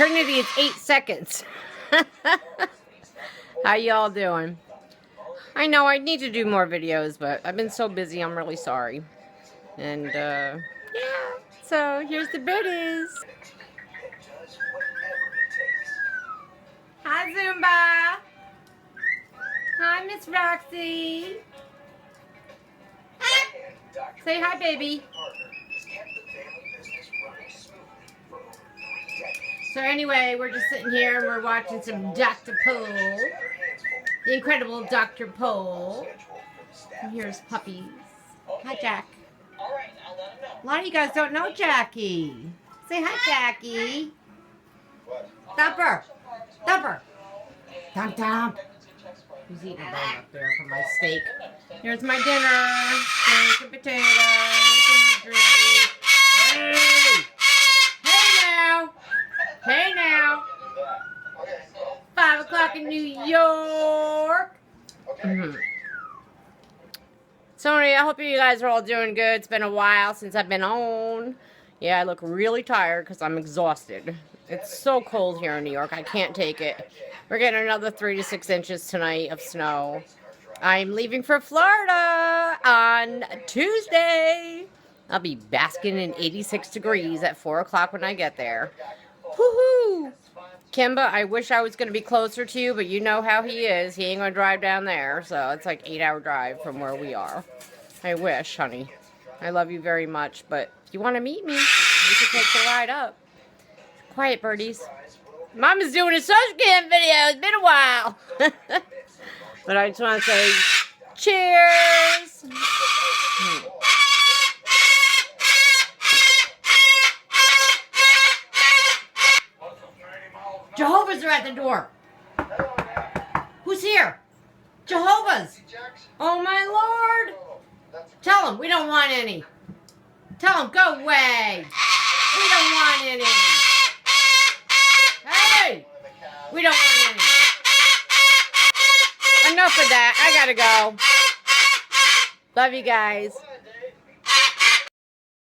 Eternity is 8 seconds. How y'all doing? I know I need to do more videos, but I've been so busy, I'm really sorry. And, yeah, so here's the biddies. Hi, Zumba. Hi, Miss Roxy. Say hi, baby. So anyway, we're just sitting here and we're watching some Dr. Pole. The incredible Dr. Pole. And here's puppies. Hi, Jack. A lot of you guys don't know Jackie. Say hi, Jackie. Thumper. Thumper. Thump, thump. Who's eating a bone up there from my steak? Here's my dinner. Steak and potatoes and drink. Hey! Hey now! Hey now! 5 o'clock in New York. So anyway, I hope you guys are all doing good. It's been a while since I've been on. Yeah, I look really tired because I'm exhausted. It's so cold here in New York. I can't take it. We're getting another 3 to 6 inches tonight of snow. I'm leaving for Florida on Tuesday. I'll be basking in 86 degrees at 4 o'clock when I get there. Woohoo! Kimba, I wish I was going to be closer to you, but you know how he is. He ain't going to drive down there, so it's like 8-hour drive from where we are. I wish, honey. I love you very much, but if you want to meet me, you can take the ride up. Quiet, birdies. Mama's doing a social cam video. It's been a while. But I just want to say cheers. Jehovah's are at the door. Who's here? Jehovah's. Oh, my Lord. Tell them we don't want any. Tell them go away. We don't want any. Hey, we don't want any. Enough of that. I gotta go. Love you guys.